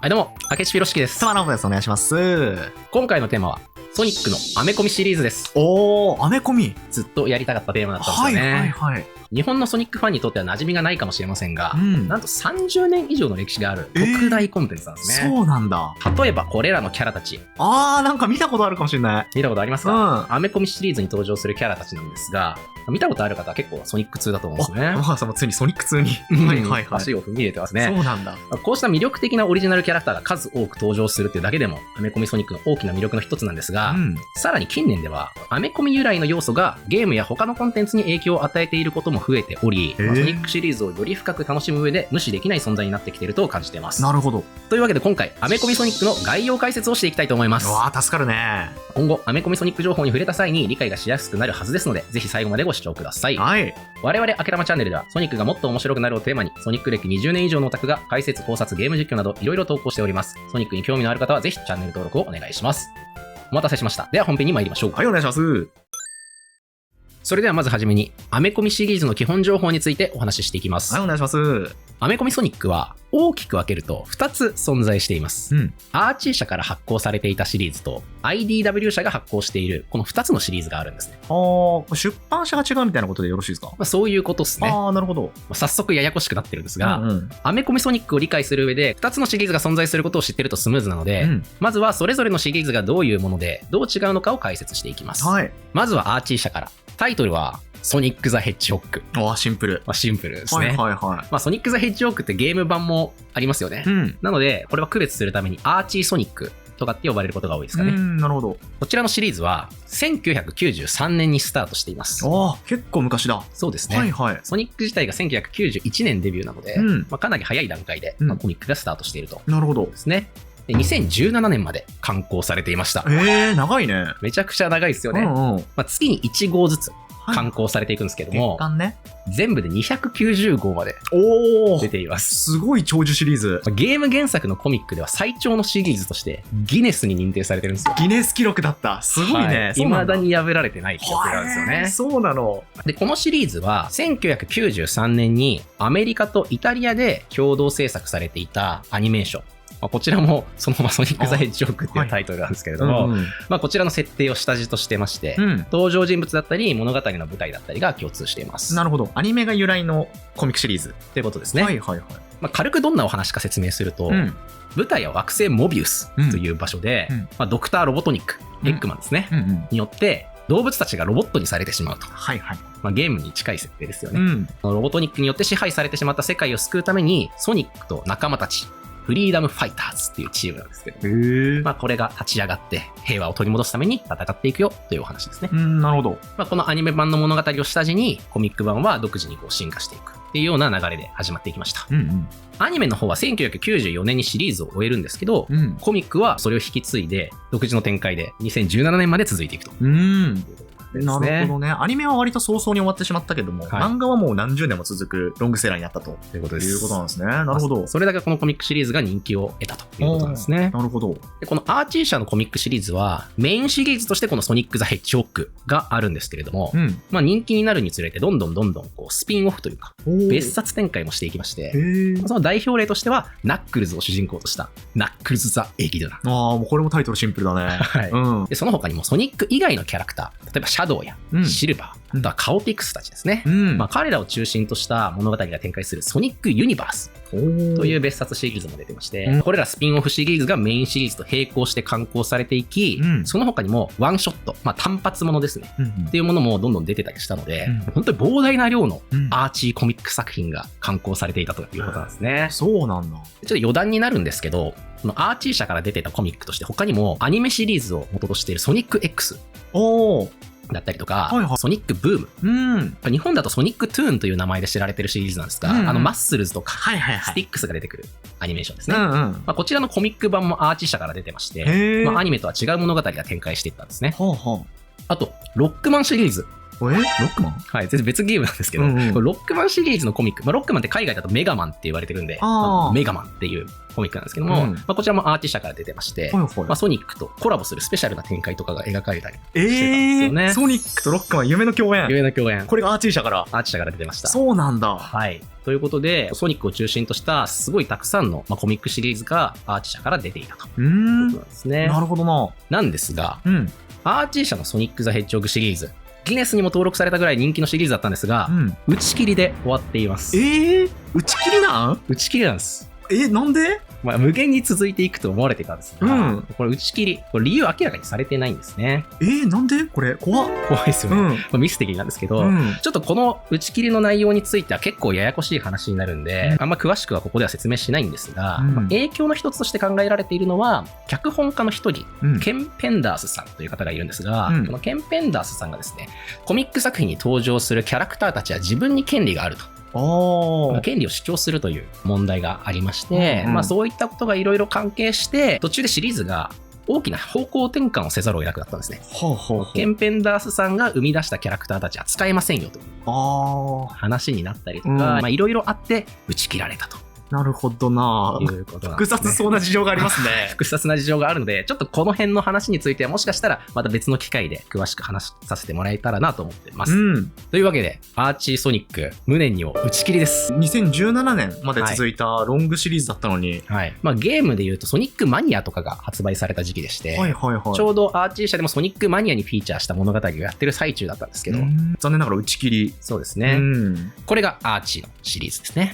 はい、どうも、明智ピロシキです。様のです。お願いします。今回のテーマは、ソニックのアメコミシリーズです。おー、アメコミ。ずっとやりたかったテーマだったんですよね。はいはいはい。日本のソニックファンにとっては馴染みがないかもしれませんが、うんなんと30年以上の歴史がある特大コンテンツなんですね。そうなんだ。例えば、これらのキャラたち、なんか見たことあるかもしれない。見たことありますか？うんアメコミシリーズに登場するキャラたちなんですが、見たことある方は結構ソニック通だと思うんですよね。山川さんもついにソニック2に。はいはいはい。足を踏み入れてますね。そうなんだ。こうした魅力的なオリジナルキャラクターが数多く登場するっていうだけでも、アメコミソニックの大きな魅力の一つなんですが、さらに近年では、アメコミ由来の要素がゲームや他のコンテンツに影響を与えていることも増えており、ソニックシリーズをより深く楽しむ上で無視できない存在になってきていると感じています。なるほど。というわけで今回、アメコミソニックの概要解説をしていきたいと思います。わー、助かるね。今後、アメコミソニック情報に触れた際に理解がしやすくなるはずですので、ぜひ最後までご視聴ください。はい。我々あけらまチャンネルではソニックがもっと面白くなるをテーマにソニック歴20年以上のオタクが解説、考察、ゲーム実況などいろいろ投稿しております。ソニックに興味のある方はぜひチャンネル登録をお願いします。お待たせしました。では本編に参りましょう。はい、お願いします。それではまずはじめにアメコミシリーズの基本情報についてお話ししていきます。はい、お願いします。アメコミソニックは大きく分けると2つ存在しています。アーチー社から発行されていたシリーズと IDW 社が発行しているこの2つのシリーズがあるんですね。出版社が違うみたいなことでよろしいですか？そういうことですね。なるほど。早速ややこしくなってるんですが、アメコミソニックを理解する上で2つのシリーズが存在することを知ってるとスムーズなので、まずはそれぞれのシリーズがどういうものでどう違うのかを解説していきます。はい。まずはアーチー社から。タイトルはソニック・ザ・ヘッジホッグ。シンプル。シンプルですね。はいはいはい。ソニック・ザ・ヘッジホッグってゲーム版もありますよね。なので、これは区別するためにアーチー・ソニックとかって呼ばれることが多いですかね。なるほど。こちらのシリーズは1993年にスタートしています。結構昔だ。そうですね。はいはい。ソニック自体が1991年デビューなので、かなり早い段階でコミックがスタートしていると。なるほど。ですね。で2017年まで刊行されていました。長いね。めちゃくちゃ長いですよね。月に1号ずつ刊行されていくんですけども、全部で290号まで出ています。すごい長寿シリーズ。ゲーム原作のコミックでは最長のシリーズとしてギネスに認定されてるんですよ。ギネス記録だった。すごいね。未だに破られてない記録なんですよね。そうなの。で、このシリーズは1993年にアメリカとイタリアで共同制作されていたアニメーション。こちらもそのままソニック・ザ・ヘッジホッグっていうタイトルなんですけれども、こちらの設定を下地としてまして、登場人物だったり物語の舞台だったりが共通しています。なるほど。アニメが由来のコミックシリーズということですね。はいはいはい。軽くどんなお話か説明すると、舞台は惑星モビウスという場所で、ドクター・ロボトニック、エッグマンですね、によって動物たちがロボットにされてしまうと。ゲームに近い設定ですよね。ロボトニックによって支配されてしまった世界を救うために、ソニックと仲間たち、フリーダムファイターズっていうチームなんですけど、これが立ち上がって平和を取り戻すために戦っていくよというお話ですね。なるほど。このアニメ版の物語を下地にコミック版は独自に進化していくっていうような流れで始まっていきました。アニメの方は1994年にシリーズを終えるんですけど、コミックはそれを引き継いで独自の展開で2017年まで続いていくと。なるほどね。アニメは割と早々に終わってしまったけども、漫画はもう何十年も続くロングセラーになったということなんですね。なるほど。それだけこのコミックシリーズが人気を得たということなんですね。なるほど。でこのアーチー社のコミックシリーズはメインシリーズとしてこのソニック・ザ・ヘッジホッグがあるんですけれども、人気になるにつれてどんどんスピンオフというか別冊展開もしていきまして、その代表例としてはナックルズを主人公としたナックルズ・ザ・エギドラ。もうこれもタイトルシンプルだね。でその他にもソニック以外のキャラクター、例えばシャドウやシルバー、あとはカオピクスたちですね。彼らを中心とした物語が展開するソニックユニバースという別冊シリーズも出てまして、これらスピンオフシリーズがメインシリーズと並行して刊行されていき、その他にもワンショット、単発ものですね、っていうものもどんどん出てたりしたので、本当に膨大な量のアーチーコミック作品が刊行されていたということなんですね。そうなんだ。ちょっと余談になるんですけど、このアーチー社から出てたコミックとして他にもアニメシリーズを元としているソニック Xだったりとか、ソニックブーム、日本だとソニックトゥーンという名前で知られてるシリーズなんですが、マッスルズとかスティックスが出てくるアニメーションですね。こちらのコミック版もアーチ社から出てまして、アニメとは違う物語が展開していったんですね。あとロックマンシリーズロックマン？はい、全然別ゲームなんですけど、これロックマンシリーズのコミック、ロックマンって海外だとメガマンって言われてるんで、メガマンっていうコミックなんですけども、こちらもアーチ社から出てまして、ソニックとコラボするスペシャルな展開とかが描かれたりしてたんですよね。ソニックとロックマン夢の共演。夢の共演。これがアーチ社から出てました。そうなんだ。はい。ということで、ソニックを中心としたすごいたくさんの、コミックシリーズがアーチ社から出ていたということなんですね。なるほどな。なんですが、アーチ社のソニック・ザ・ヘッジホッグシリーズ、ギネスにも登録されたぐらい人気のシリーズだったんですが、打ち切りで終わっています。打ち切りなん？打ち切りなんです。なんで？無限に続いていくと思われてたんですが、これ打ち切り、これ理由明らかにされてないんですね。なんで？これ怖いですよね。ミステリーなんですけど、ちょっとこの打ち切りの内容については結構ややこしい話になるんで、あんま詳しくはここでは説明しないんですが、影響の一つとして考えられているのは、脚本家の一人、ケン・ペンダースさんという方がいるんですが、このケン・ペンダースさんがですね、コミック作品に登場するキャラクターたちは自分に権利があると。権利を主張するという問題がありまして、そういったことがいろいろ関係して途中でシリーズが大きな方向転換をせざるを得なくなったんですね。ケン・ペンダースさんが生み出したキャラクターたちは使えませんよという話になったりとか、いろいろあって打ち切られたと。なるほどな。複雑そうな事情がありますね。複雑な事情があるので、ちょっとこの辺の話についてはもしかしたらまた別の機会で詳しく話させてもらえたらなと思ってます。というわけで、アーチーソニック無念にを打ち切りです。2017年まで続いたロングシリーズだったのに。ゲームで言うとソニックマニアとかが発売された時期でして、ちょうどアーチー社でもソニックマニアにフィーチャーした物語をやってる最中だったんですけど、残念ながら打ち切り。そうですね。これがアーチーのシリーズですね。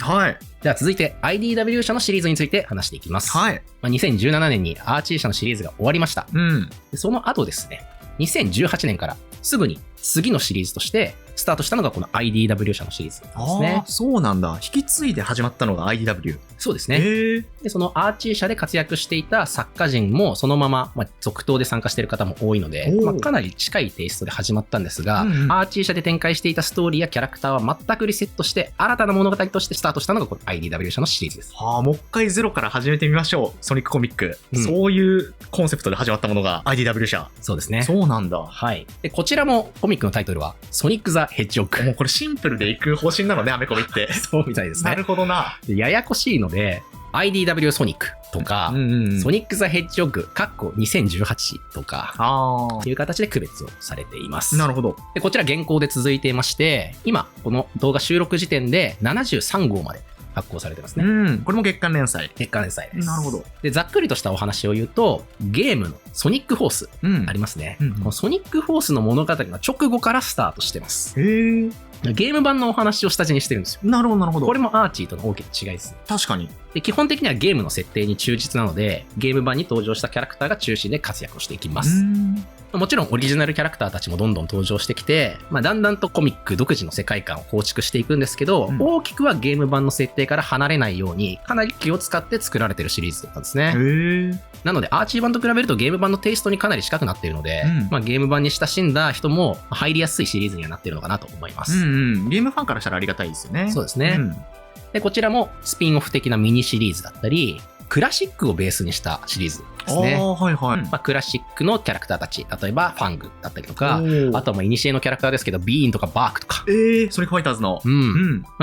では続いて IDW 社のシリーズについて話していきます。2017年にアーチー社のシリーズが終わりました。でその後ですね、2018年からすぐに次のシリーズとしてスタートしたのがこの IDW 社のシリーズですね。そうなんだ。引き継いで始まったのが IDW。そうですね。でそのアーチー社で活躍していた作家陣もそのまま、続投で参加している方も多いので、かなり近いテイストで始まったんですが、アーチー社で展開していたストーリーやキャラクターは全くリセットして新たな物語としてスタートしたのがこの IDW 社のシリーズです。もう一回ゼロから始めてみましょう。ソニックコミック。そういうコンセプトで始まったものが IDW 社。そうですね。そうなんだ。でこちらもコミックのタイトルはソニック・ザ・ヘッジホッグ。もうこれシンプルでいく方針なのね、アメコミって。そうみたいですね。なるほどな。ややこしいので、IDW ソニックとか、ソニック・ザ・ヘッジホッグ、2018とか、いう形で区別をされています。なるほど。でこちら現行で続いていまして、今、この動画収録時点で73号まで発行されてますね。これも月刊連載。月刊連載です。なるほど。で、ざっくりとしたお話を言うと、ゲームのソニックフォース、ありますね。このソニックフォースの物語の直後からスタートしてます。ゲーム版のお話を下地にしてるんですよ。なるほど、なるほど。これもアーチーとの大きな違いですね。確かに。で、基本的にはゲームの設定に忠実なので、ゲーム版に登場したキャラクターが中心で活躍をしていきます。もちろんオリジナルキャラクターたちもどんどん登場してきて、だんだんとコミック独自の世界観を構築していくんですけど、大きくはゲーム版の設定から離れないように、かなり気を使って作られてるシリーズだったんですね。なので、アーチー版と比べるとゲーム版のテイストにかなり近くなっているので、ゲーム版に親しんだ人も入りやすいシリーズにはなっているのかなと思います。ゲームファンからしたらありがたいですよね。そうですね。で、こちらもスピンオフ的なミニシリーズだったり、クラシックをベースにしたシリーズですね。クラシックのキャラクターたち、例えばファングだったりとか、あとはイニシエのキャラクターですけど、ビーンとかバークとか。ソニックファイターズの。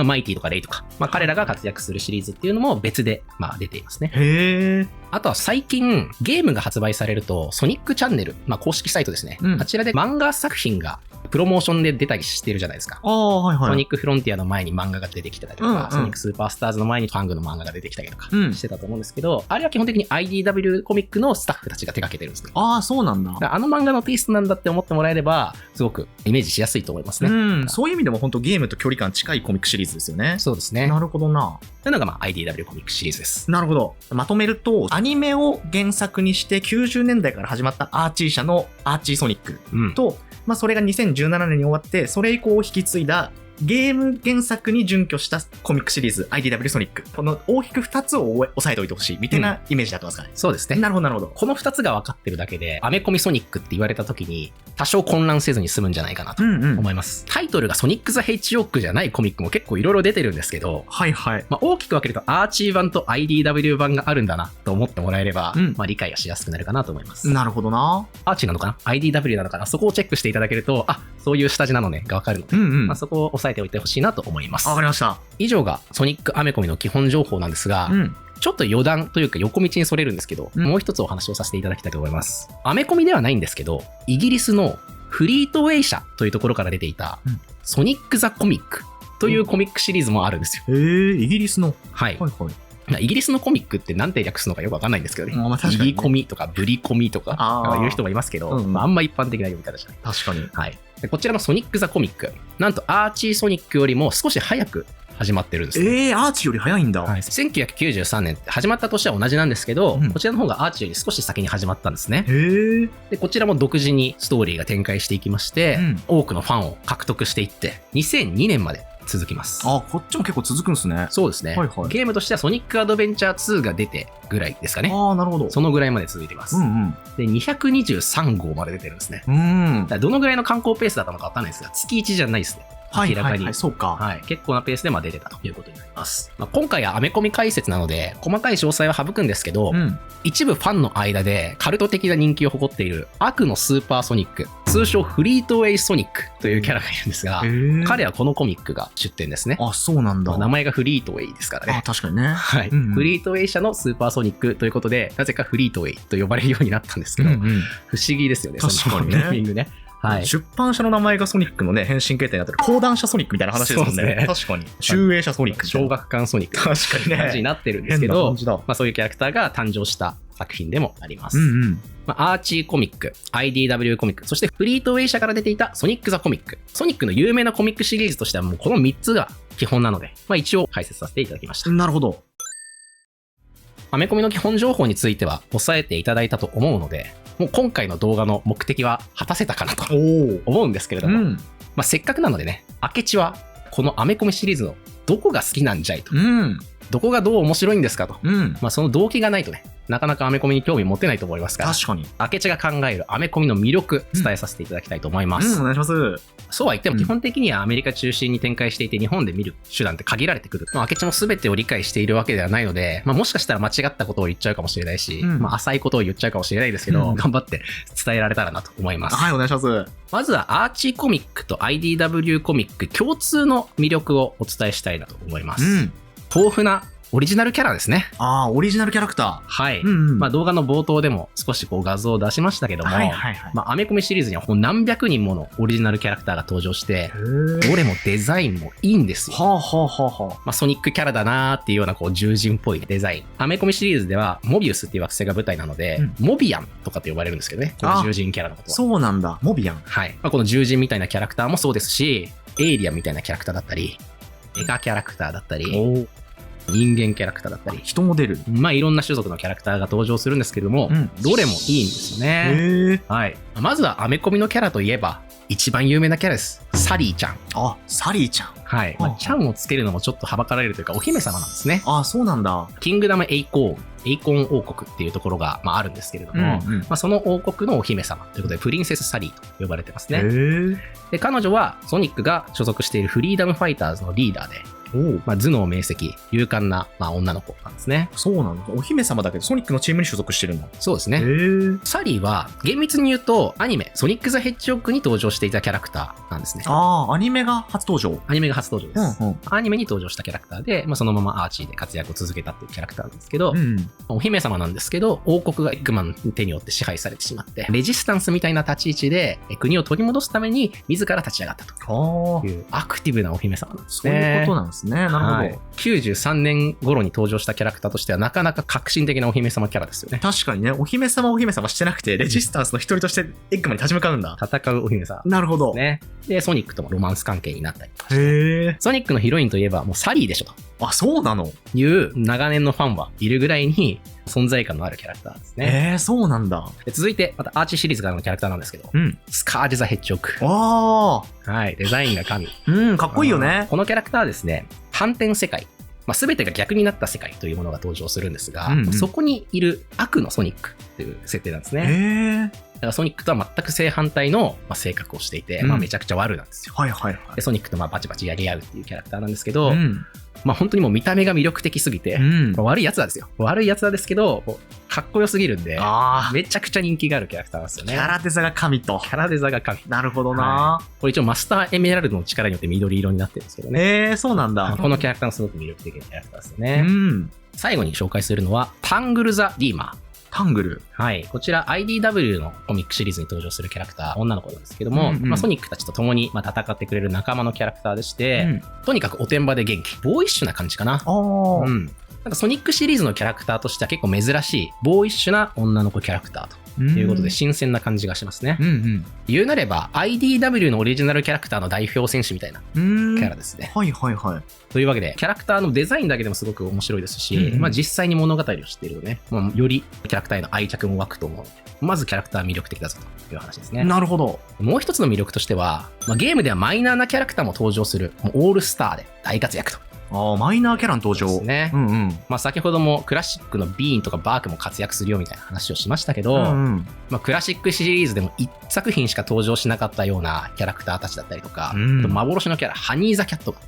マイティとかレイとか、彼らが活躍するシリーズっていうのも別で、出ていますね。あとは最近、ゲームが発売されると、ソニックチャンネル、公式サイトですね。あちらで漫画作品がプロモーションで出たりしてるじゃないですか。ソニックフロンティアの前に漫画が出てきてたりとか、ソニックスーパースターズの前にファングの漫画が出てきたりとかしてたと思うんですけど、あれは基本的に IDW コミックのスタッフたちが手掛けてるんですね。そうなんだ。あの漫画のテイストなんだって思ってもらえれば、すごくイメージしやすいと思いますね。そういう意味でも本当ゲームと距離感近いコミックシリーズですよね。そうですね。なるほどな。というのがIDW コミックシリーズです。なるほど。まとめると、アニメを原作にして90年代から始まったアーチー社のアーチーソニックと、それが2017年に終わって、それ以降を引き継いだゲーム原作に準拠したコミックシリーズ IDW ソニック。この大きく2つを押さえておいてほしいみたいなイメージだってますかね。そうですね。なるほどなるほど。この2つが分かってるだけで、アメコミソニックって言われた時に多少混乱せずに済むんじゃないかなと思います。タイトルがソニック・ザ・ヘッジホッグじゃないコミックも結構いろいろ出てるんですけど、はいはい。大きく分けるとアーチー版と IDW 版があるんだなと思ってもらえれば、理解がしやすくなるかなと思います。なるほどな。アーチーなのかな ?IDW なのかな、そこをチェックしていただけると、そういう下地なのねが分かるので、そこを押さえておいてほしいなと思います。わかりました。以上がソニックアメコミの基本情報なんですが、ちょっと余談というか横道にそれるんですけど、もう一つお話をさせていただきたいと思います。アメコミではないんですけど、イギリスのフリートウェイ社というところから出ていた、ソニック・ザ・コミックというコミックシリーズもあるんですよ。イギリスの。はい。イギリスのコミックって何て略すのかよくわかんないんですけどね。イギコミとかブリコミとかいう人もいますけど、あんま一般的な読み方じゃない。確かに。はい。でこちらのソニック・ザ・コミック、なんとアーチー・ソニックよりも少し早く始まってるんです、ね。アーチより早いんだ。はい。1993年って始まった年は同じなんですけど、こちらの方がアーチより少し先に始まったんですね。で、こちらも独自にストーリーが展開していきまして、多くのファンを獲得していって、2002年まで続きます。こっちも結構続くんですね。そうですね。ゲームとしてはソニックアドベンチャー2が出てぐらいですかね。なるほど。そのぐらいまで続いています。で、223号まで出てるんですね。どのぐらいの観光ペースだったのかわかんないですが、月1じゃないですね。明らかに。そうか。はい。結構なペースで出てたということになります。今回はアメコミ解説なので、細かい詳細は省くんですけど、一部ファンの間でカルト的な人気を誇っている悪のスーパーソニック、通称フリートウェイソニックというキャラがいるんですが、彼はこのコミックが出典ですね。そうなんだ。名前がフリートウェイですからね。確かにね。はい。フリートウェイ社のスーパーソニックということで、なぜかフリートウェイと呼ばれるようになったんですけど、不思議ですよね。確かにね。ネーミングね。はい、出版社の名前がソニックのね、変身形態になってる講談社ソニックみたいな話ですもんね。確かに。集英社ソニック。小学館ソニック。確かにね。感じになってるんですけど、そういうキャラクターが誕生した作品でもあります。アーチーコミック、IDW コミック、そしてフリートウェイ社から出ていたソニック・ザ・コミック。ソニックの有名なコミックシリーズとしてはもうこの3つが基本なので、一応解説させていただきました。なるほど。アメコミの基本情報については押さえていただいたと思うので、もう今回の動画の目的は果たせたかなと思うんですけれども、せっかくなのでね、明智はこのアメコミシリーズのどこが好きなんじゃいと、どこがどう面白いんですかと、その動機がないとね、なかなかアメコミに興味持てないと思いますから、確かに明智が考えるアメコミの魅力伝えさせていただきたいと思います。お願いします。そうは言っても基本的にはアメリカ中心に展開していて、日本で見る手段って限られてくる。明智も全てを理解しているわけではないので、もしかしたら間違ったことを言っちゃうかもしれないし、浅いことを言っちゃうかもしれないですけど、頑張って伝えられたらなと思います。はい、お願いします。まずはアーチーコミックと IDW コミック共通の魅力をお伝えしたいなと思います。豊富なオリジナルキャラですね。オリジナルキャラクター。はい。動画の冒頭でも少し画像を出しましたけども、アメコミシリーズには何百人ものオリジナルキャラクターが登場して、どれもデザインもいいんですよ。ソニックキャラだなーっていうような獣人っぽいデザイン。アメコミシリーズではモビウスっていう惑星が舞台なので、モビアンとかって呼ばれるんですけどね。この獣人キャラのことは。そうなんだ。モビアン。はい。この獣人みたいなキャラクターもそうですし、エイリアンみたいなキャラクターだったり、メガキャラクターだったり、人間キャラクターだったり、人も出る。いろんな種族のキャラクターが登場するんですけれども、どれもいいんですよね。はい。まずはアメコミのキャラといえば、一番有名なキャラです。サリーちゃん。サリーちゃん。はい。ちゃんをつけるのもちょっとはばかられるというか、お姫様なんですね。そうなんだ。キングダムエイコン王国っていうところが、あるんですけれども、その王国のお姫様ということで、プリンセスサリーと呼ばれてますね。で、彼女はソニックが所属しているフリーダムファイターズのリーダーで、頭脳明晰、勇敢な、女の子なんですね。そうなの？お姫様だけどソニックのチームに所属してるんだ。そうですね。サリーは厳密に言うとアニメソニック・ザ・ヘッジホッグに登場していたキャラクターなんですね。アニメが初登場。アニメが初登場です。アニメに登場したキャラクターで、そのままアーチーで活躍を続けたっていうキャラクターなんですけど、お姫様なんですけど、王国がエッグマンの手によって支配されてしまって、レジスタンスみたいな立ち位置で国を取り戻すために自ら立ち上がったというアクティブなお姫様なんですね。そういうことなんですね。なるほど。93年頃に登場したキャラクターとしてはなかなか革新的なお姫様キャラですよね。確かにね、お姫様してなくて、レジスタンスの一人としてエッグマンに立ち向かうんだ。戦うお姫様。なるほど。で、ソニックともロマンス関係になったりとかして。ソニックのヒロインといえばもうサリーでしょと。そうなの？いう長年のファンはいるぐらいに、存在感のあるキャラクターですね。そうなんだ。で続いて、またアーチーシリーズからのキャラクターなんですけど、スカージ・ザ・ヘッジホッグ。はい、デザインが神。かっこいいよね。このキャラクターはですね、反転世界。全てが逆になった世界というものが登場するんですが、そこにいる悪のソニックっていう設定なんですね。だからソニックとは全く正反対の性格をしていて、めちゃくちゃ悪なんですよ。でソニックとバチバチやり合うっていうキャラクターなんですけど、本当にもう見た目が魅力的すぎて、悪いやつなんですよ。悪いやつなんですけど、かっこよすぎるんで、めちゃくちゃ人気があるキャラクターなんですよね。キャラデザが神と。キャラデザが神。なるほどな。これ一応マスターエメラルドの力によって緑色になってるんですけどね。そうなんだ。このキャラクターもすごく魅力的なキャラクターですよね。最後に紹介するのは、タングル・ザ・リーマー。タングル。はい。こちら IDW のコミックシリーズに登場するキャラクター、女の子なんですけども、ソニックたちと共に戦ってくれる仲間のキャラクターでして、とにかくおてんばで元気。ボーイッシュな感じかな。なんかソニックシリーズのキャラクターとしては結構珍しい、ボーイッシュな女の子キャラクターということで新鮮な感じがしますね。言うなれば IDW のオリジナルキャラクターの代表選手みたいなキャラですね。というわけで、キャラクターのデザインだけでもすごく面白いですし、実際に物語を知っているとね、よりキャラクターへの愛着も湧くと思うので、まずキャラクター魅力的だぞという話ですね。なるほど。もう一つの魅力としては、ゲームではマイナーなキャラクターも登場する、オールスターで大活躍と。マイナーキャラの登場ですね。先ほどもクラシックのビーンとかバークも活躍するよみたいな話をしましたけど、クラシックシリーズでも1作品しか登場しなかったようなキャラクターたちだったりとか、幻のキャラ、ハニー・ザ・キャットが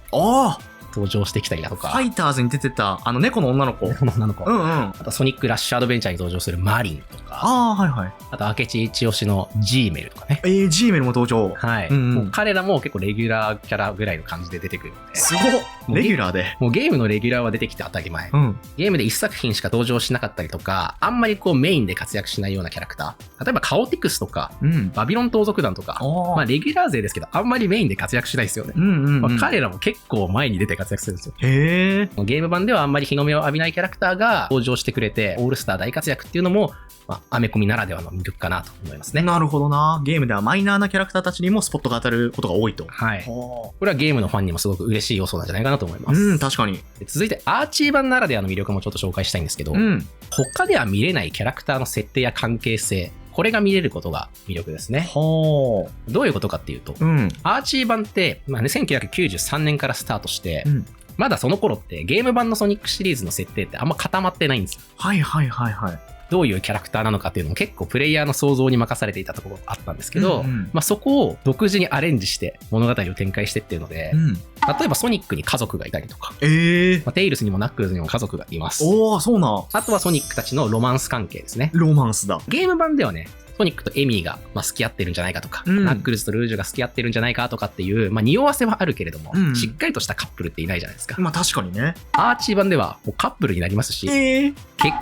登場してきたりだとか。ファイターズに出てた、猫の女の子。あと、ソニック・ラッシュ・アドベンチャーに登場するマリンとか。あと、明智一押しのジーメルとかね。ジーメルも登場。もう彼らも結構レギュラーキャラぐらいの感じで出てくるので。すごっ！レギュラーで。もうゲームのレギュラーは出てきて当たり前。ゲームで1作品しか登場しなかったりとか、あんまりメインで活躍しないようなキャラクター。例えば、カオティクスとか、バビロン盗賊団とか、レギュラー勢ですけど、あんまりメインで活躍しないですよね。彼らも結構前に出て活躍するんですよ。ゲーム版ではあんまり日の目を浴びないキャラクターが登場してくれて、オールスター大活躍っていうのも、アメコミならではの魅力かなと思いますね。なるほどな。ゲームではマイナーなキャラクターたちにもスポットが当たることが多いと。これはゲームのファンにもすごく嬉しい要素なんじゃないかなと思います。確かに。続いて、アーチー版ならではの魅力もちょっと紹介したいんですけど、他では見れないキャラクターの設定や関係性、これが見れることが魅力ですね。どういうことかっていうと、アーチー版って、1993年からスタートして、まだその頃ってゲーム版のソニックシリーズの設定ってあんま固まってないんですよ。どういうキャラクターなのかっていうのも結構プレイヤーの想像に任されていたところがあったんですけど、そこを独自にアレンジして物語を展開してっていうので、例えばソニックに家族がいたりとか、テイルスにもナックルズにも家族がいます。そうな。あとはソニックたちのロマンス関係ですね。ロマンスだ。ゲーム版ではね、ソニックとエミーが好き合ってるんじゃないかとか、ナックルズとルージュが好き合ってるんじゃないかとかっていう、匂わせはあるけれども、しっかりとしたカップルっていないじゃないですか。確かにね。アーチー版ではもうカップルになりますし、結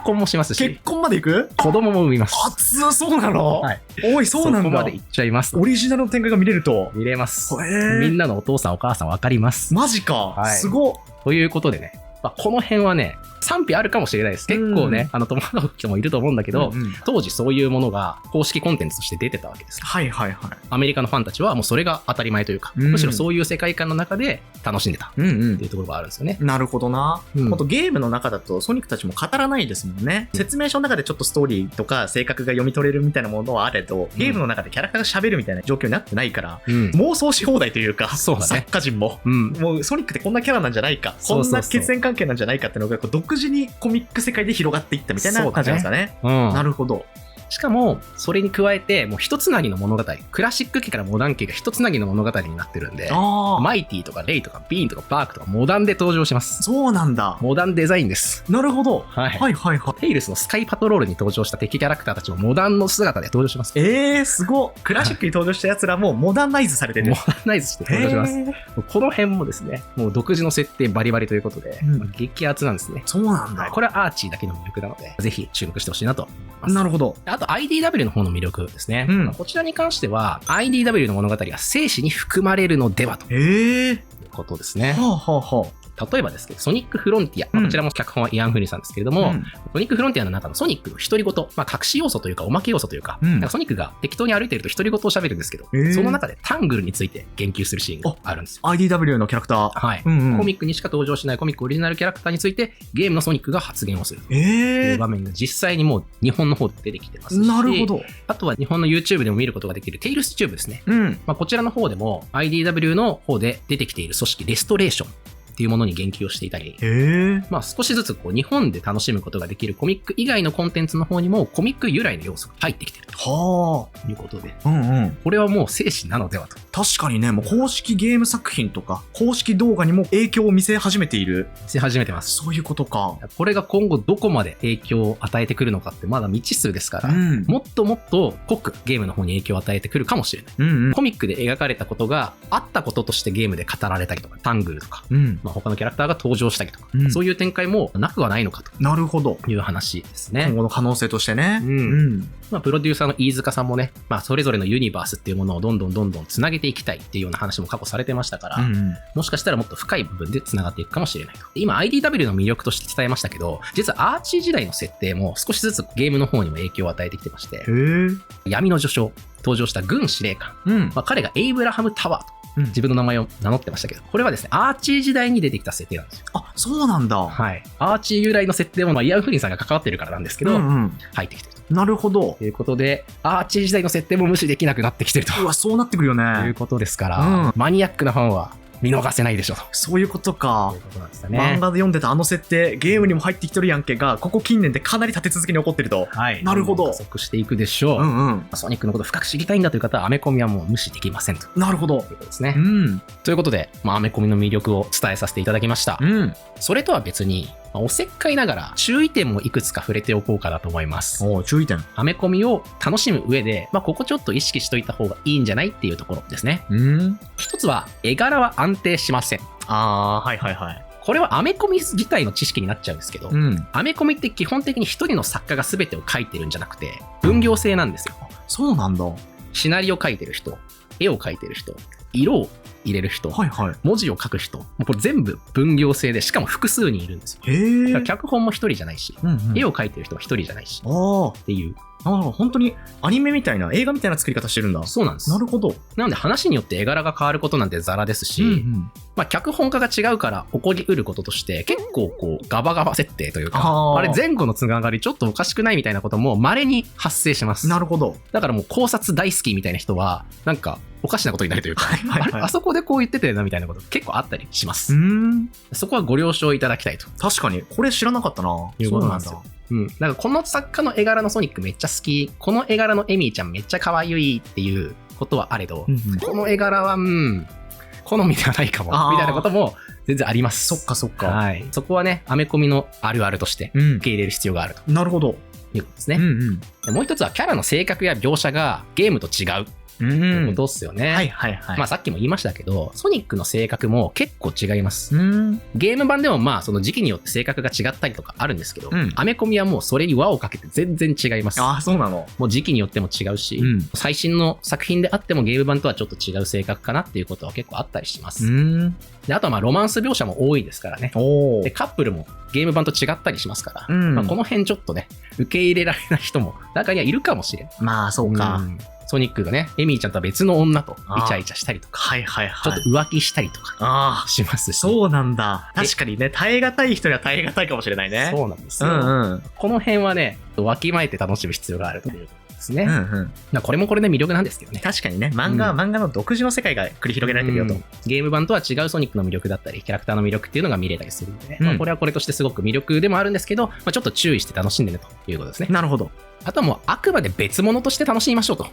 婚もしますし、結婚までいく？子供も産みます。そうなの？おい、そうなんだ。そこまでいっちゃいます。オリジナルの展開が見れると。見れます。みんなのお父さんお母さんわかります。マジか。すごっ。ということでね、この辺はね、賛否あるかもしれないです。結構ね、戸惑う人もいると思うんだけど、当時そういうものが公式コンテンツとして出てたわけです。アメリカのファンたちはもうそれが当たり前というか、むしろそういう世界観の中で楽しんでたっていうところがあるんですよね。なるほどな。ゲームの中だとソニックたちも語らないですもんね。説明書の中でちょっとストーリーとか性格が読み取れるみたいなものはあれど、ゲームの中でキャラクターが喋るみたいな状況になってないから、妄想し放題というか、作家陣も、もうソニックってこんなキャラなんじゃないか、こんな血縁関係なんじゃないかっていうのが独自にコミック世界で広がっていったみたいな感じなんですかね。なるほど。しかも、それに加えて、もう一つなぎの物語、クラシック期からモダン期が一つなぎの物語になってるんで、マイティとかレイとかビーンとかバークとかモダンで登場します。そうなんだ。モダンデザインです。なるほど。テイルスのスカイパトロールに登場した敵キャラクターたちもモダンの姿で登場します。すごっ。クラシックに登場した奴らもモダンナイズされてる。モダンナイズして登場します。この辺もですね、もう独自の設定バリバリということで、激アツなんですね。そうなんだ。これはアーチーだけの魅力なので、ぜひ注目してほしいなと思います。なるほど。あと IDW の方の魅力ですね。こちらに関しては IDW の物語が生死に含まれるのではということですね。例えばですけど、ソニックフロンティア、こちらも脚本はイアン・フリンさんですけれども、ソニックフロンティアの中のソニックの独り言、隠し要素というかおまけ要素というか、なんかソニックが適当に歩いていると独り言を喋るんですけど、その中でタングルについて言及するシーンがあるんですよ。IDW のキャラクター。はい。コミックにしか登場しないコミックオリジナルキャラクターについてゲームのソニックが発言をするという場面が実際にもう日本の方で出てきてますし、なるほど。あとは日本の YouTube でも見ることができるテイルスチューブですね。こちらの方でも IDW の方で出てきている組織レストレーションっていうものに言及をしていたり、少しずつ日本で楽しむことができるコミック以外のコンテンツの方にもコミック由来の要素が入ってきているということで、これはもう生死なのではと。確かにね、もう公式ゲーム作品とか公式動画にも影響を見せ始めている。見せ始めてます。そういうことか。これが今後どこまで影響を与えてくるのかってまだ未知数ですから、もっともっと濃くゲームの方に影響を与えてくるかもしれない。コミックで描かれたことがあったこととしてゲームで語られたりとか、タングルとか、他のキャラクターが登場したりとか、そういう展開もなくはないのかと。なるほど。いう話ですね。今後の可能性としてね。プロデューサーの飯塚さんもね、それぞれのユニバースっていうものをどんどんつなげていきたいっていうような話も過去されてましたから、もしかしたらもっと深い部分でつながっていくかもしれないと。今 IDW の魅力として伝えましたけど、実はアーチー時代の設定も少しずつゲームの方にも影響を与えてきてまして、闇の序章登場した軍司令官、彼がエイブラハム・タワーと自分の名前を名乗ってましたけど、これはですね、アーチー時代に出てきた設定なんですよ。あ、そうなんだ。はい。アーチー由来の設定も、イアン・フリンさんが関わってるからなんですけど、入ってきてると。なるほど。ということで、アーチー時代の設定も無視できなくなってきてると。うわ、そうなってくるよね。ということですから、マニアックなファンは見逃せないでしょと。そういうことか。ということなんですよね。漫画で読んでたあの設定、ゲームにも入ってきてるやんけが、ここ近年でかなり立て続けに起こってると。はい。なるほど。加速していくでしょう。ソニックのことを深く知りたいんだという方は、アメコミはもう無視できませんと。なるほど。ということですね。ということで、アメコミの魅力を伝えさせていただきました。それとは別に、おせっかいながら注意点もいくつか触れておこうかなと思います。注意点。アメコミを楽しむ上で、ここちょっと意識しといた方がいいんじゃないっていうところですね。一つは、絵柄は安定しません。はいはいはい。これはアメコミ自体の知識になっちゃうんですけど、アメコミって基本的に一人の作家が全てを書いてるんじゃなくて、分業制なんですよ。そうなんだ。シナリオ書いてる人、絵を描いてる人、色を入れる人、文字を書く人、もうこれ全部分業制で、しかも複数人いるんですよ。だから脚本も一人じゃないし、絵を描いてる人も一人じゃないし、っていう。本当にアニメみたいな、映画みたいな作り方してるんだ。そうなんです。なるほど。なので話によって絵柄が変わることなんてザラですし、脚本家が違うから起こりうることとして、結構ガバガバ設定というか、あれ前後のつながりちょっとおかしくないみたいなことも稀に発生します。なるほど。だからもう考察大好きみたいな人は、なんかおかしなことになるというか、あそこでこう言っててなみたいなこと結構あったりします。そこはご了承いただきたいと。確かに。これ知らなかったな。いうことなんですよ。なんかこの作家の絵柄のソニックめっちゃ好き、この絵柄のエミーちゃんめっちゃ可愛いっていうことはあれど、この絵柄は好みではないかもみたいなことも全然あります。そっかそっか。はい。そこはね、アメコミのあるあるとして受け入れる必要があると。なるほど。いうことですね。もう一つはキャラの性格や描写がゲームと違う。ということっすよね。さっきも言いましたけど、ソニックの性格も結構違います。ゲーム版でもその時期によって性格が違ったりとかあるんですけど、アメコミはもうそれに輪をかけて全然違います。そうなの。もう時期によっても違うし、最新の作品であってもゲーム版とはちょっと違う性格かなっていうことは結構あったりします。であとはロマンス描写も多いですからね。でカップルもゲーム版と違ったりしますから、この辺ちょっとね、受け入れられない人も中にはいるかもしれん。そうか。ソニックがね、エミーちゃんとは別の女とイチャイチャしたりとか、ちょっと浮気したりとかしますし。そうなんだ。確かにね、耐え難い人には耐え難いかもしれないね。そうなんですよ。この辺はね、わきまえて楽しむ必要があるということですね。これもこれで魅力なんですけどね。確かにね、漫画の独自の世界が繰り広げられてるよと。ゲーム版とは違うソニックの魅力だったり、キャラクターの魅力っていうのが見れたりするので、これはこれとしてすごく魅力でもあるんですけど、ちょっと注意して楽しんでねということですね。なるほど。あとはもうあくまで別物として楽しみましょうと。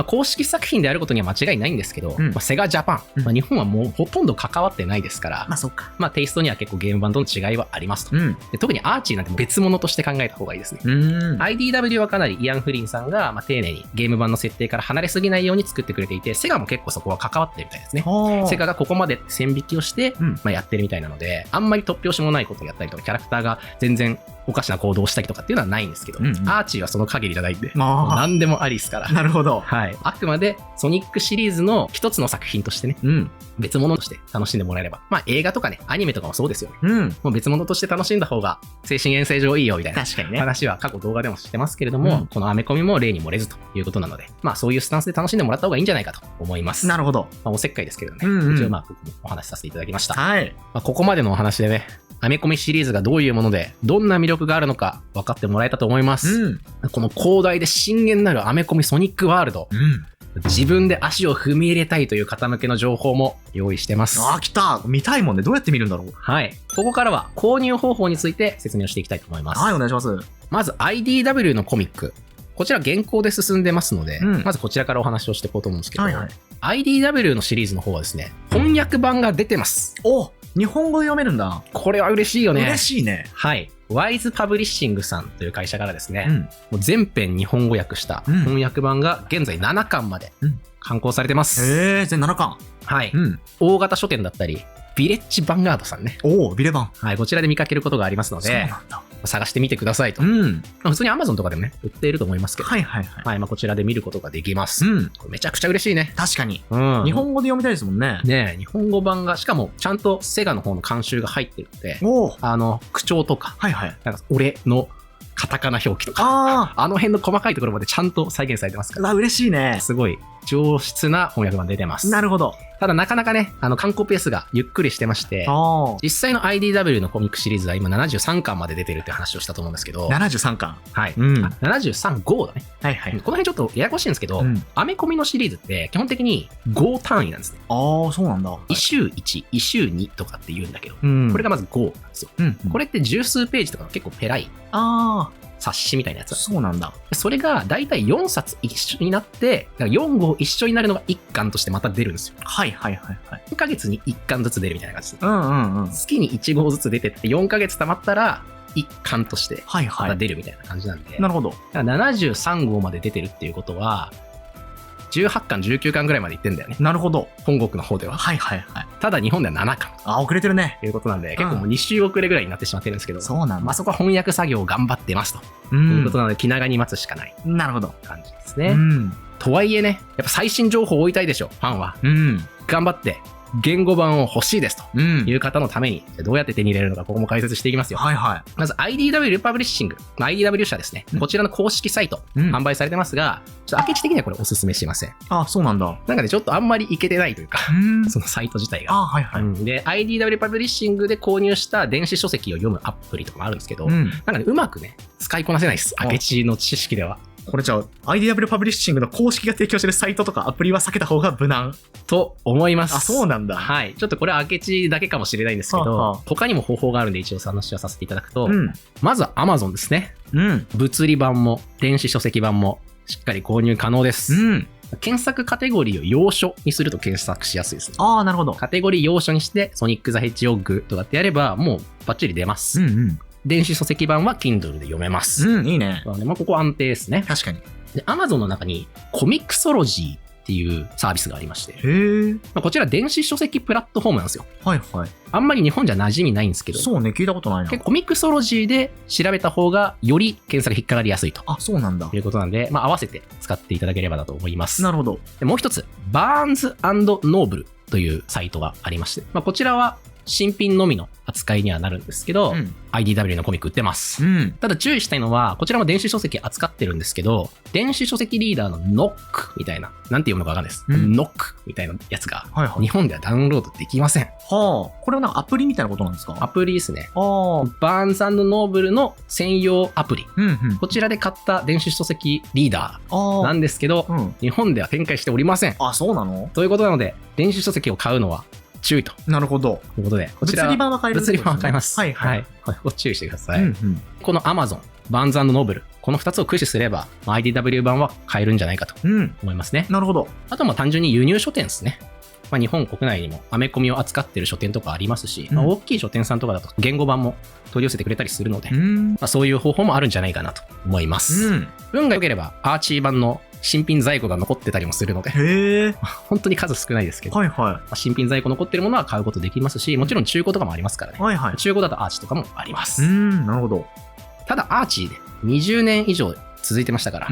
公式作品であることには間違いないんですけど、セガジャパン、日本はもうほとんど関わってないですから、テイストには結構ゲーム版との違いはありますと。で特にアーチーなんて別物として考えた方がいいですね。IDW はかなりイアン・フリンさんが丁寧にゲーム版の設定から離れすぎないように作ってくれていて、セガも結構そこは関わってるみたいですね。セガがここまで線引きをして、やってるみたいなので、あんまり突拍子もないことをやったりとか、キャラクターが全然おかしな行動をしたりとかっていうのはないんですけど、アーチーはその限りじゃないんで、何でもありですから。なるほど。はい。あくまでソニックシリーズの一つの作品としてね、別物として楽しんでもらえれば。まあ映画とかね、アニメとかもそうですよね。もう別物として楽しんだ方が精神衛生上いいよみたいな話は過去動画でもしてますけれども、このアメコミも例に漏れずということなので、まあそういうスタンスで楽しんでもらった方がいいんじゃないかと思います。なるほど。まあおせっかいですけどね。一応まあ僕もお話しさせていただきました。はい。まあここまでのお話でね、アメコミシリーズがどういうもので、どんな魅力があるのか分かってもらえたと思います。この広大で深淵なるアメコミソニックワールド。自分で足を踏み入れたいという方向けの情報も用意してます。来た。見たいもんね。どうやって見るんだろう。はい。ここからは購入方法について説明をしていきたいと思います。はい、お願いします。まず IDW のコミック。こちら現行で進んでますので、まずこちらからお話をしていこうと思うんですけど、IDW のシリーズの方はですね、翻訳版が出てます。日本語で読めるんだ。これは嬉しいよね。嬉しいね。はい。ワイズパブリッシングさんという会社からですね、もう全編日本語訳した翻訳版が現在7巻まで刊行されてます。全7巻。はい。大型書店だったり、ビレッジヴァンガードさんね。ビレバン。はい。こちらで見かけることがありますので、探してみてくださいと。普通に Amazon とかでもね、売っていると思いますけど。はい。まあこちらで見ることができます。これめちゃくちゃ嬉しいね。確かに。日本語で読みたいですもんね。ねえ、日本語版が、しかもちゃんとセガの方の監修が入ってるので、口調とか、なんか俺のカタカナ表記とか、あの辺の細かいところまでちゃんと再現されてますから。嬉しいね。すごい上質な翻訳版出てます。なるほど。ただなかなかね、観光ペースがゆっくりしてまして、実際の IDW のコミックシリーズは今73巻まで出てるって話をしたと思うんですけど、73巻。はい。73号だね。この辺ちょっとややこしいんですけど、アメコミのシリーズって基本的に号単位なんですね。そうなんだ。イシュー1、イシュー2とかって言うんだけど、これがまず号なんですよ。これって十数ページとかの結構ペライ。冊子みたいなやつ。そうなんだ。それがだいたい4冊一緒になって、4号一緒になるのが1巻としてまた出るんですよ。4ヶ月に1巻ずつ出るみたいな感じです。月に1号ずつ出てって4ヶ月溜まったら1巻としてまた出るみたいな感じなんで。なるほど。だから73号まで出てるっていうことは、18巻、19巻ぐらいまでいってんだよね。なるほど。本国の方では。ただ日本では7巻。遅れてるね。ということなんで、結構もう2週遅れぐらいになってしまってるんですけど、そうなんだ。まあそこは翻訳作業を頑張ってますと。いうことなので、気長に待つしかない。なるほど。感じですね。とはいえね、やっぱ最新情報を追いたいでしょ、ファンは。頑張って、言語版を欲しいですという方のために、どうやって手に入れるのか、ここも解説していきますよ。まず IDW パブリッシング、IDW 社ですね。こちらの公式サイト、販売されてますが、ちょっと明智的にはこれおすすめしません。そうなんだ。なんかね、ちょっとあんまりいけてないというか、そのサイト自体が。で、IDW パブリッシングで購入した電子書籍を読むアプリとかもあるんですけど、なんかね、うまくね、使いこなせないです。明智の知識では。これじゃあ IDW パブリッシングの公式が提供してるサイトとかアプリは避けた方が無難と思います。そうなんだ。はい。ちょっとこれは明智だけかもしれないんですけど、他にも方法があるんで一応話をさせていただくと、まずは Amazon ですね。物理版も電子書籍版もしっかり購入可能です。検索カテゴリーを要所にすると検索しやすいですね。なるほど。カテゴリー要所にしてソニック・ザ・ヘッジホッグとかってやればもうバッチリ出ます。電子書籍版は Kindle で読めます。いいね。まあここ安定ですね。確かに。で、Amazon の中にコミクソロジーっていうサービスがありまして。こちら電子書籍プラットフォームなんですよ。あんまり日本じゃ馴染みないんですけど。そうね、聞いたことないな。コミクソロジーで調べた方がより検索引っかかりやすいと。そうなんだ。ということなんで、まあ合わせて使っていただければなと思います。なるほど。でもう一つ、バーンズ&ノーブルというサイトがありまして、まあこちらは新品のみの扱いにはなるんですけど、IDW のコミック売ってます。ただ注意したいのは、こちらも電子書籍扱ってるんですけど、電子書籍リーダーのノックみたいな、なんて読むのかわかんないです。ノックみたいなやつが、日本ではダウンロードできません。これはなんかアプリみたいなことなんですか？アプリですね。バーンズ&ノーブルの専用アプリ。こちらで買った電子書籍リーダーなんですけど、日本では展開しておりません。そうなの？ということなので、電子書籍を買うのは注意と。なるほど。ということで、こちら物理版は買えるんですね。物理版は買えます。ご注意してください。この Amazon、バーンズ&ノーブル、この2つを駆使すれば、IDW 版は買えるんじゃないかと思いますね。なるほど。あとは単純に輸入書店ですね。日本国内にもアメコミを扱っている書店とかありますし、大きい書店さんとかだと言語版も取り寄せてくれたりするので、そういう方法もあるんじゃないかなと思います。運が良ければアーチー版の新品在庫が残ってたりもするので、本当に数少ないですけど、新品在庫残ってるものは買うことできますし、もちろん中古とかもありますからね。中古だとアーチとかもあります。なるほど。ただアーチーで20年以上続いてましたから、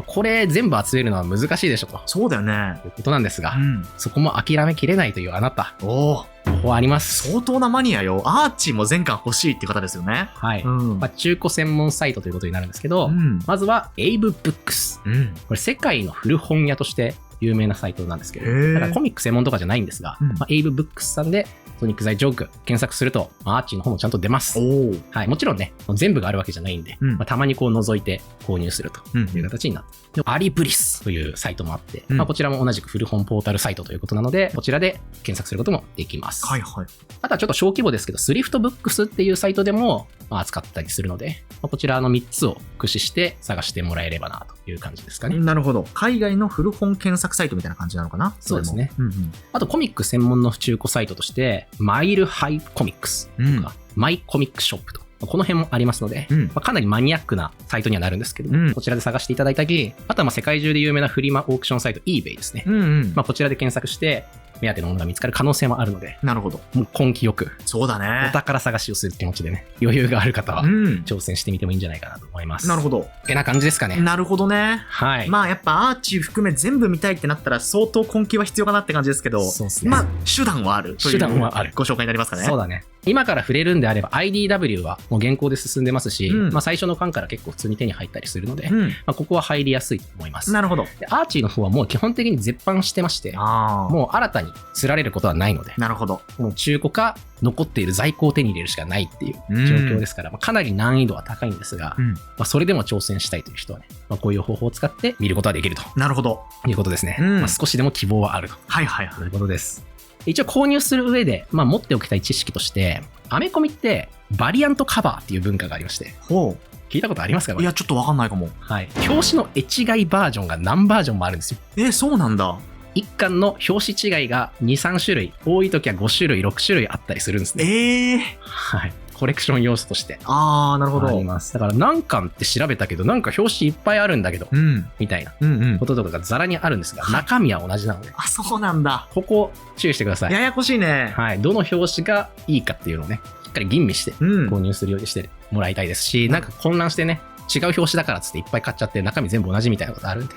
これ全部集めるのは難しいでしょと。そうだよね。ということなんですが、そこも諦めきれないというあなた。方法あります。相当なマニアよ。アーチーも全巻欲しいっていう方ですよね。はい。中古専門サイトということになるんですけど、まずはエイブブックス。これ世界の古本屋として有名なサイトなんですけど、だからコミック専門とかじゃないんですが、エイブブックスさんでソニック・ザ・ジョーク検索すると、アーチーの方もちゃんと出ます。はい、もちろんね、全部があるわけじゃないんで、たまにこう覗いて購入するという形になって、アリブリスというサイトもあって、こちらも同じく古本ポータルサイトということなので、こちらで検索することもできます。はいはい。あとはちょっと小規模ですけど、スリフトブックスっていうサイトでも扱ったりするので、こちらの3つを駆使して探してもらえればなという感じですかね。なるほど。海外の古本検索サイトみたいな感じなのかな。そうですね。あとコミック専門の中古サイトとして、マイルハイコミックスとか、マイコミックショップとか、この辺もありますので、かなりマニアックなサイトにはなるんですけど、こちらで探していただいたり、あとは世界中で有名なフリマオークションサイト eBay ですね。こちらで検索して目当てのものが見つかる可能性もあるので、なるほど。もう根気よく、そうだね。お宝探しをする気持ちでね、余裕がある方は挑戦してみてもいいんじゃないかなと思います。なるほど。ってな感じですかね。なるほどね。はい。まあやっぱアーチー含め全部見たいってなったら相当根気は必要かなって感じですけど、そうですね。まあ手段はあるという。手段はある。ご紹介になりますかね。そうだね。今から触れるんであれば IDW はもう現行で進んでますし、最初の巻から結構普通に手に入ったりするので、ここは入りやすいと思います。なるほど。でアーチーの方はもう基本的に絶版してまして、もう新たに釣られることはないので、なるほど。もう中古か残っている在庫を手に入れるしかないっていう状況ですから、かなり難易度は高いんですが、それでも挑戦したいという人はね、こういう方法を使って見ることはできると。なるほど。いうことですね。少しでも希望はあると。はいはいはい。ということです。一応購入する上で、持っておきたい知識として、アメコミってバリアントカバーっていう文化がありまして。ほう。聞いたことありますか？いや、ちょっとわかんないかも。はい。表紙の絵違いバージョンが何バージョンもあるんですよ。そうなんだ。一巻の表紙違いが2、3種類、多い時は5種類、6種類あったりするんですね。はい。コレクション要素として。なるほど。あります。だから何巻って調べたけど、なんか表紙いっぱいあるんだけど、みたいなこととかがザラにあるんですが、中身は同じなので。そうなんだ。ここ注意してください。ややこしいね。はい。どの表紙がいいかっていうのをね、しっかり吟味して購入するようにしてもらいたいですし、なんか混乱してね、違う表紙だからっつっていっぱい買っちゃって中身全部同じみたいなことあるんで、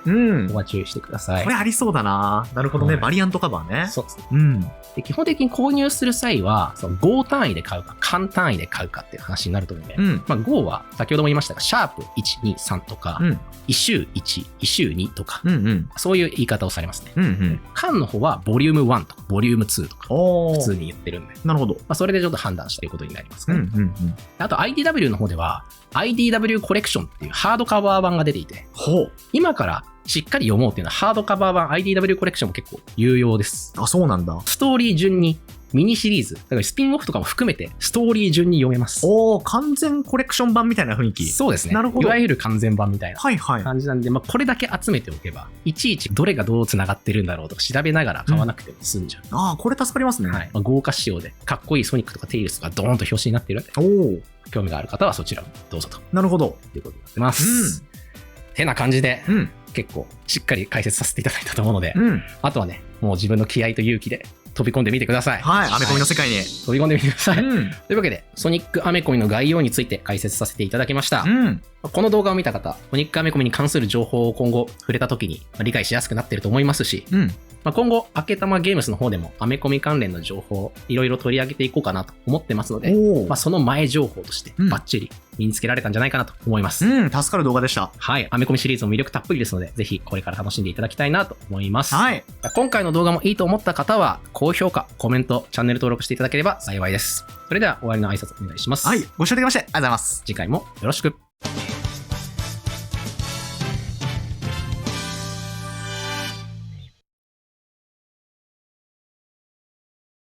ここは注意してください。これありそうだな。なるほどね。バリアントカバーね。そうですね。で基本的に購入する際は、その号単位で買うか、巻単位で買うかっていう話になると思うんで、号は先ほども言いましたが、シャープ1、2、3とか、イシュー1、イシュー2とか、そういう言い方をされますね。巻の方はボリューム1とか、ボリューム2とか、普通に言ってるんで。なるほど。それでちょっと判断したということになりますね。あと IDW の方では、IDW コレクションっていうハードカバー版が出ていて、今からしっかり読もうっていうのはハードカバー版 IDW コレクションも結構有用です。そうなんだ。ストーリー順にミニシリーズ、だからスピンオフとかも含めてストーリー順に読めます。完全コレクション版みたいな雰囲気。そうですね。なるほど。いわゆる完全版みたいな感じなんで、これだけ集めておけば、いちいちどれがどう繋がってるんだろうとか調べながら買わなくても済んじゃう。これ助かりますね。はい。豪華仕様でかっこいいソニックとかテイルスとかドーンと表紙になってるんで。興味がある方はそちらもどうぞと。なるほど。ということになってます。てな感じで、結構しっかり解説させていただいたと思うので、あとはね、もう自分の気合と勇気で飛び込んでみてください。はい。アメコミの世界に飛び込んでみてください。というわけで、ソニックアメコミの概要について解説させていただきました。この動画を見た方、ソニックアメコミに関する情報を今後触れた時に理解しやすくなっていると思いますし、今後、あけたまゲームスの方でもアメコミ関連の情報をいろいろ取り上げていこうかなと思ってますので、その前情報としてバッチリ身につけられたんじゃないかなと思います。助かる動画でした。はい。アメコミシリーズも魅力たっぷりですので、ぜひこれから楽しんでいただきたいなと思います。はい。今回の動画もいいと思った方は、高評価、コメント、チャンネル登録していただければ幸いです。それでは終わりの挨拶お願いします。はい。ご視聴いただきましてありがとうございます。次回もよろしく。